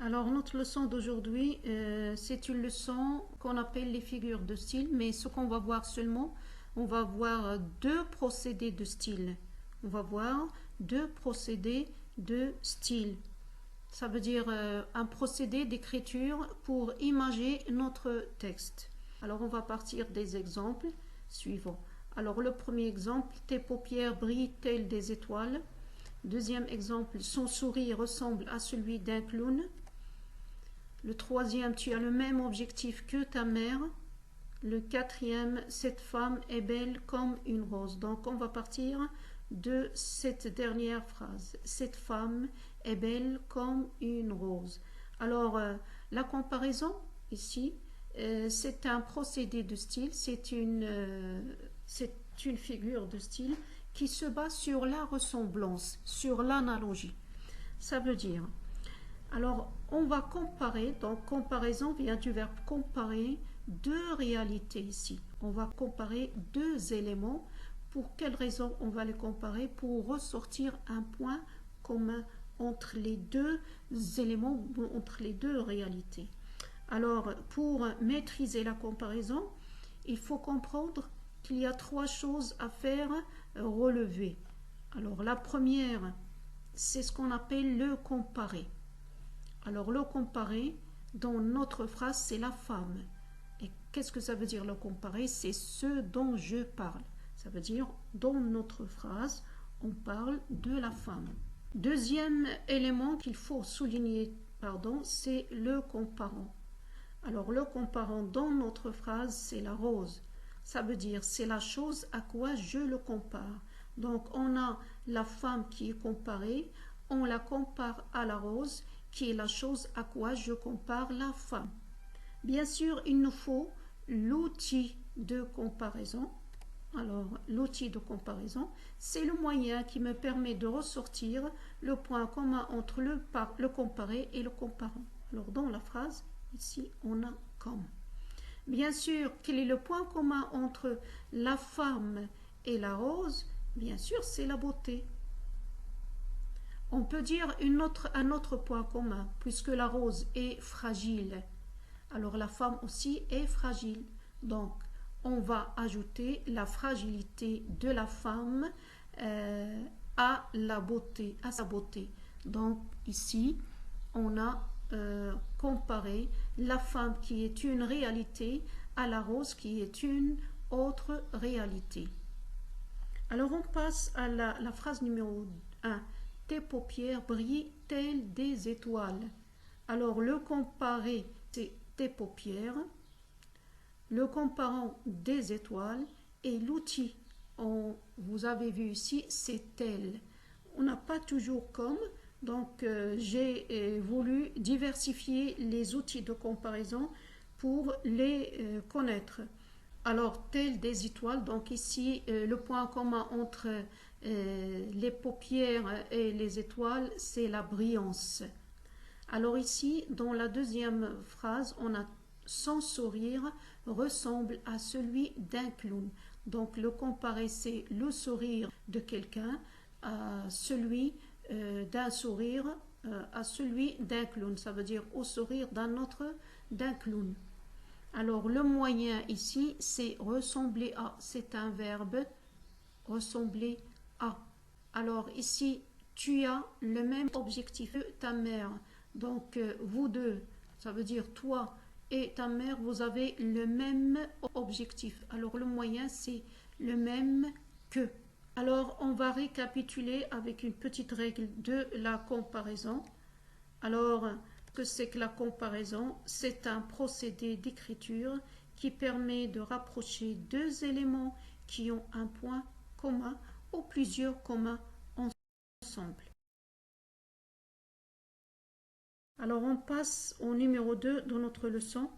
Alors, notre leçon d'aujourd'hui, c'est une leçon qu'on appelle les figures de style, mais ce qu'on va voir seulement, on va voir deux procédés de style. On va voir deux procédés de style. Ça veut dire un procédé d'écriture pour imager notre texte. Alors, on va partir des exemples suivants. Alors, le premier exemple, tes paupières brillent telles des étoiles. Deuxième exemple, son sourire ressemble à celui d'un clown. Le troisième, tu as le même objectif que ta mère. Le quatrième, cette femme est belle comme une rose. Donc, on va partir de cette dernière phrase. Cette femme est belle comme une rose. Alors, la comparaison, ici, c'est un procédé de style, c'est une figure de style qui se base sur la ressemblance, sur l'analogie. Ça veut dire, alors on va comparer, donc comparaison vient du verbe comparer, deux réalités ici. On va comparer deux éléments. Pour quelle raison on va les comparer? Pour ressortir un point commun entre les deux éléments, entre les deux réalités. Alors, pour maîtriser la comparaison, il faut comprendre qu'il y a trois choses à faire relever. Alors, la première, c'est ce qu'on appelle le comparé. Alors, le comparé, dans notre phrase, c'est la femme. Et qu'est-ce que ça veut dire le comparé? C'est ce dont je parle. Ça veut dire, dans notre phrase, on parle de la femme. Deuxième élément qu'il faut souligner, c'est le comparant. Alors, le comparant dans notre phrase, c'est la rose. Ça veut dire, c'est la chose à quoi je le compare. Donc, on a la femme qui est comparée, on la compare à la rose, qui est la chose à quoi je compare la femme. Bien sûr, il nous faut l'outil de comparaison. Alors, l'outil de comparaison, c'est le moyen qui me permet de ressortir le point commun entre le comparé et le comparant. Alors, dans la phrase, ici, on a comme. Bien sûr, quel est le point commun entre la femme et la rose? Bien sûr, c'est la beauté. On peut dire un autre point commun, puisque la rose est fragile. Alors la femme aussi est fragile. Donc, on va ajouter la fragilité de la femme à la beauté, à sa beauté. Donc, ici, on a comparé la femme qui est une réalité à la rose qui est une autre réalité. Alors, on passe à la phrase numéro 1. Tes paupières brillent telles des étoiles. Alors, le comparé, c'est tes paupières. Le comparant des étoiles et l'outil, vous avez vu ici, c'est tel. On n'a pas toujours comme, donc j'ai voulu diversifier les outils de comparaison pour les connaître. Alors, tel des étoiles, donc ici, le point commun entre les paupières et les étoiles, c'est la brillance. Alors ici, dans la deuxième phrase, on a son sourire ressemble à celui d'un clown. Donc le comparé, c'est le sourire de quelqu'un à celui d'un sourire à celui d'un clown. Ça veut dire au sourire d'un clown. Alors le moyen ici, c'est ressembler à. C'est un verbe, ressembler à. Alors ici, tu as le même objectif que ta mère. Donc, vous deux, ça veut dire toi et ta mère, vous avez le même objectif. Alors, le moyen, c'est le même que. Alors, on va récapituler avec une petite règle de la comparaison. Alors, que c'est que la comparaison? C'est un procédé d'écriture qui permet de rapprocher deux éléments qui ont un point commun ou plusieurs communs ensemble. Alors on passe au numéro 2 de notre leçon,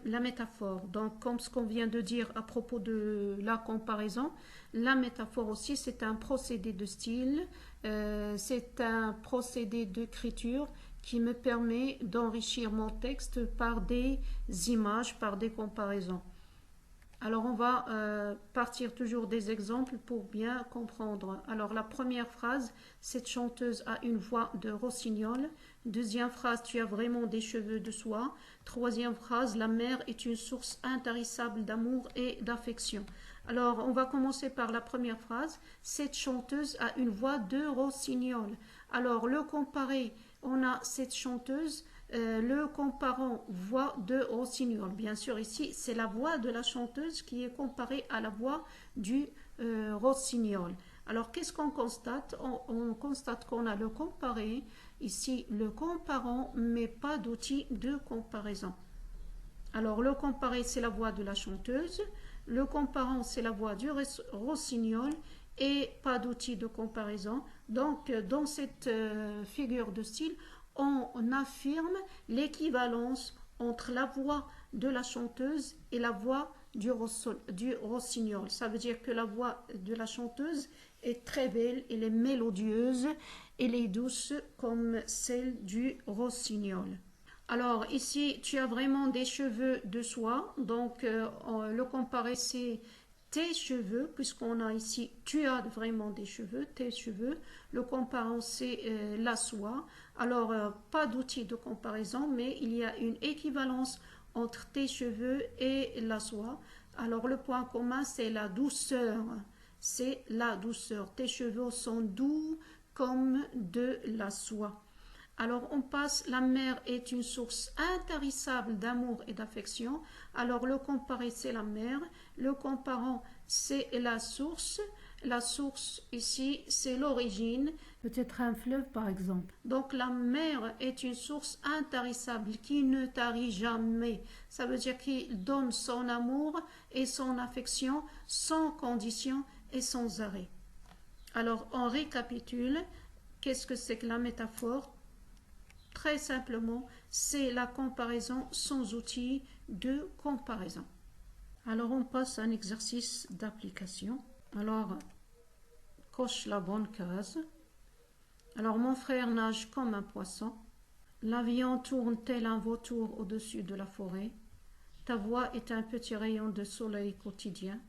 la métaphore. Donc comme ce qu'on vient de dire à propos de la comparaison, la métaphore aussi c'est un procédé de style, c'est un procédé d'écriture qui me permet d'enrichir mon texte par des images, par des comparaisons. Alors, on va partir toujours des exemples pour bien comprendre. Alors, la première phrase, cette chanteuse a une voix de rossignol. Deuxième phrase, tu as vraiment des cheveux de soie. Troisième phrase, la mer est une source intarissable d'amour et d'affection. Alors, on va commencer par la première phrase. Cette chanteuse a une voix de rossignol. Alors, le comparer, on a cette chanteuse, le comparant voix de rossignol. Bien sûr, ici, c'est la voix de la chanteuse qui est comparée à la voix du rossignol. Alors, qu'est-ce qu'on constate? On constate qu'on a le comparé, ici le comparant, mais pas d'outil de comparaison. Alors, le comparé, c'est la voix de la chanteuse, le comparant, c'est la voix du rossignol, et pas d'outil de comparaison. Donc, dans cette figure de style, on affirme l'équivalence entre la voix de la chanteuse et la voix du rossignol. Ça veut dire que la voix de la chanteuse est très belle, elle est mélodieuse, elle est douce comme celle du rossignol. Alors ici, tu as vraiment des cheveux de soie, donc le comparé c'est tes cheveux, puisqu'on a ici, tu as vraiment des cheveux, tes cheveux. Le comparant c'est la soie. Alors pas d'outil de comparaison, mais il y a une équivalence entre tes cheveux et la soie. Alors le point commun c'est la douceur. C'est la douceur. Tes cheveux sont doux comme de la soie. Alors on passe, la mer est une source intarissable d'amour et d'affection. Alors le comparé c'est la mer, le comparant c'est la source. La source ici c'est l'origine, peut-être un fleuve par exemple. Donc la mer est une source intarissable qui ne tarit jamais. Ça veut dire qu'il donne son amour et son affection sans condition et sans arrêt. Alors on récapitule. Qu'est-ce que c'est que la métaphore? Très simplement, c'est la comparaison sans outil de comparaison. Alors, on passe à un exercice d'application. Alors, coche la bonne case. Alors, mon frère nage comme un poisson. L'avion tourne tel un vautour au-dessus de la forêt. Ta voix est un petit rayon de soleil quotidien.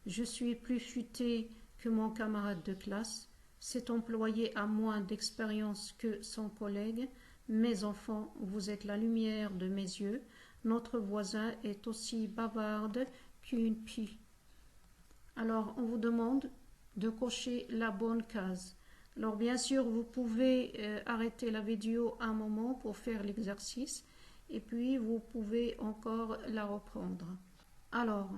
Je suis plus futé que mon camarade de classe. Cet employé a moins d'expérience que son collègue. Mes enfants, vous êtes la lumière de mes yeux. Notre voisin est aussi bavarde qu'une pie. Alors, on vous demande de cocher la bonne case. Alors, bien sûr, vous pouvez arrêter la vidéo un moment pour faire l'exercice et puis vous pouvez encore la reprendre. Alors,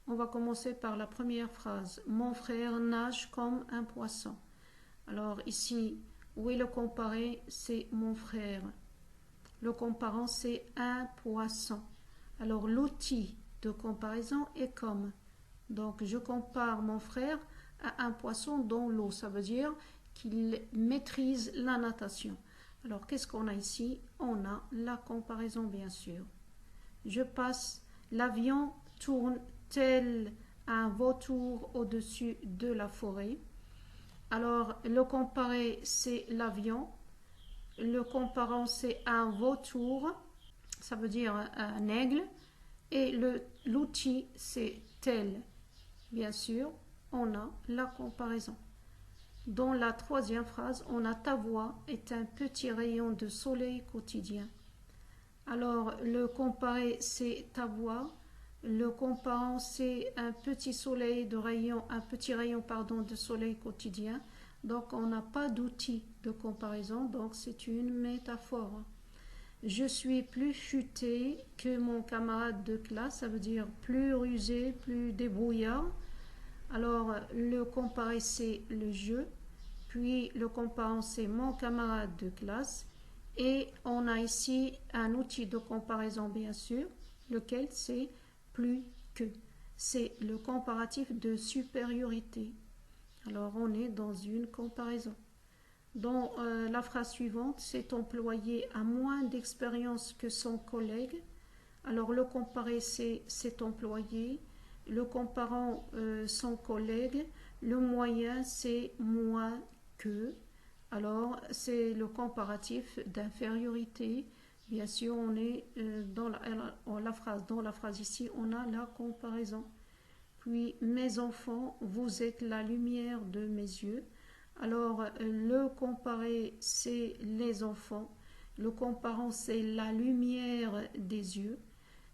on va commencer par la première phrase. Mon frère nage comme un poisson. Alors, ici, où est le comparé? C'est mon frère. Le comparant, c'est un poisson. Alors, l'outil de comparaison est comme. Donc, je compare mon frère à un poisson dans l'eau. Ça veut dire qu'il maîtrise la natation. Alors, qu'est-ce qu'on a ici? On a la comparaison, bien sûr. Je passe, l'avion tourne tel un vautour au-dessus de la forêt. Alors, le comparé, c'est l'avion. Le comparant, c'est un vautour. Ça veut dire un aigle. Et l'outil, c'est tel. Bien sûr, on a la comparaison. Dans la troisième phrase, on a ta voix est un petit rayon de soleil quotidien. Alors, le comparé, c'est ta voix. Le comparant, c'est un petit soleil de rayon, un petit rayon pardon, de soleil quotidien. Donc, on n'a pas d'outil de comparaison, donc c'est une métaphore. Je suis plus futé que mon camarade de classe, ça veut dire plus rusé, plus débrouillard. Alors, le comparé, c'est le jeu. Puis, le comparant, c'est mon camarade de classe. Et on a ici un outil de comparaison, bien sûr, lequel c'est plus que. C'est le comparatif de supériorité. Alors, on est dans une comparaison. Dans la phrase suivante, cet employé a moins d'expérience que son collègue. Alors, le comparé, c'est cet employé. Le comparant, son collègue. Le moyen, c'est moins que. Alors, c'est le comparatif d'infériorité. Bien sûr, on est dans la phrase. Dans la phrase ici, on a la comparaison. Puis, mes enfants, vous êtes la lumière de mes yeux. Alors, le comparé, c'est les enfants. Le comparant, c'est la lumière des yeux.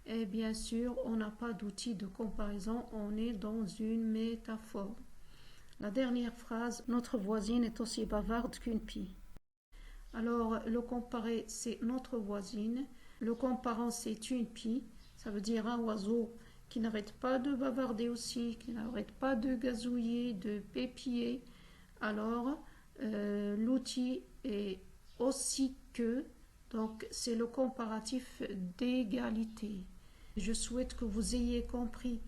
Et bien sûr, on n'a pas d'outil de comparaison, on est dans une métaphore. La dernière phrase, notre voisine est aussi bavarde qu'une pie. Alors, le comparé, c'est notre voisine. Le comparant, c'est une pie. Ça veut dire un oiseau qui n'arrête pas de bavarder aussi, qui n'arrête pas de gazouiller, de pépiller. Alors, l'outil est aussi que, donc c'est le comparatif d'égalité. Je souhaite que vous ayez compris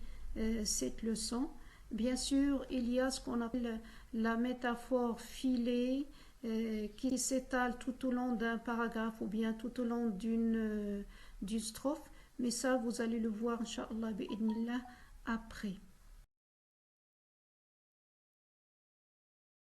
cette leçon. Bien sûr, il y a ce qu'on appelle la métaphore filée qui s'étale tout au long d'un paragraphe ou bien tout au long d'une strophe. Mais ça, vous allez le voir, Inch'Allah, après.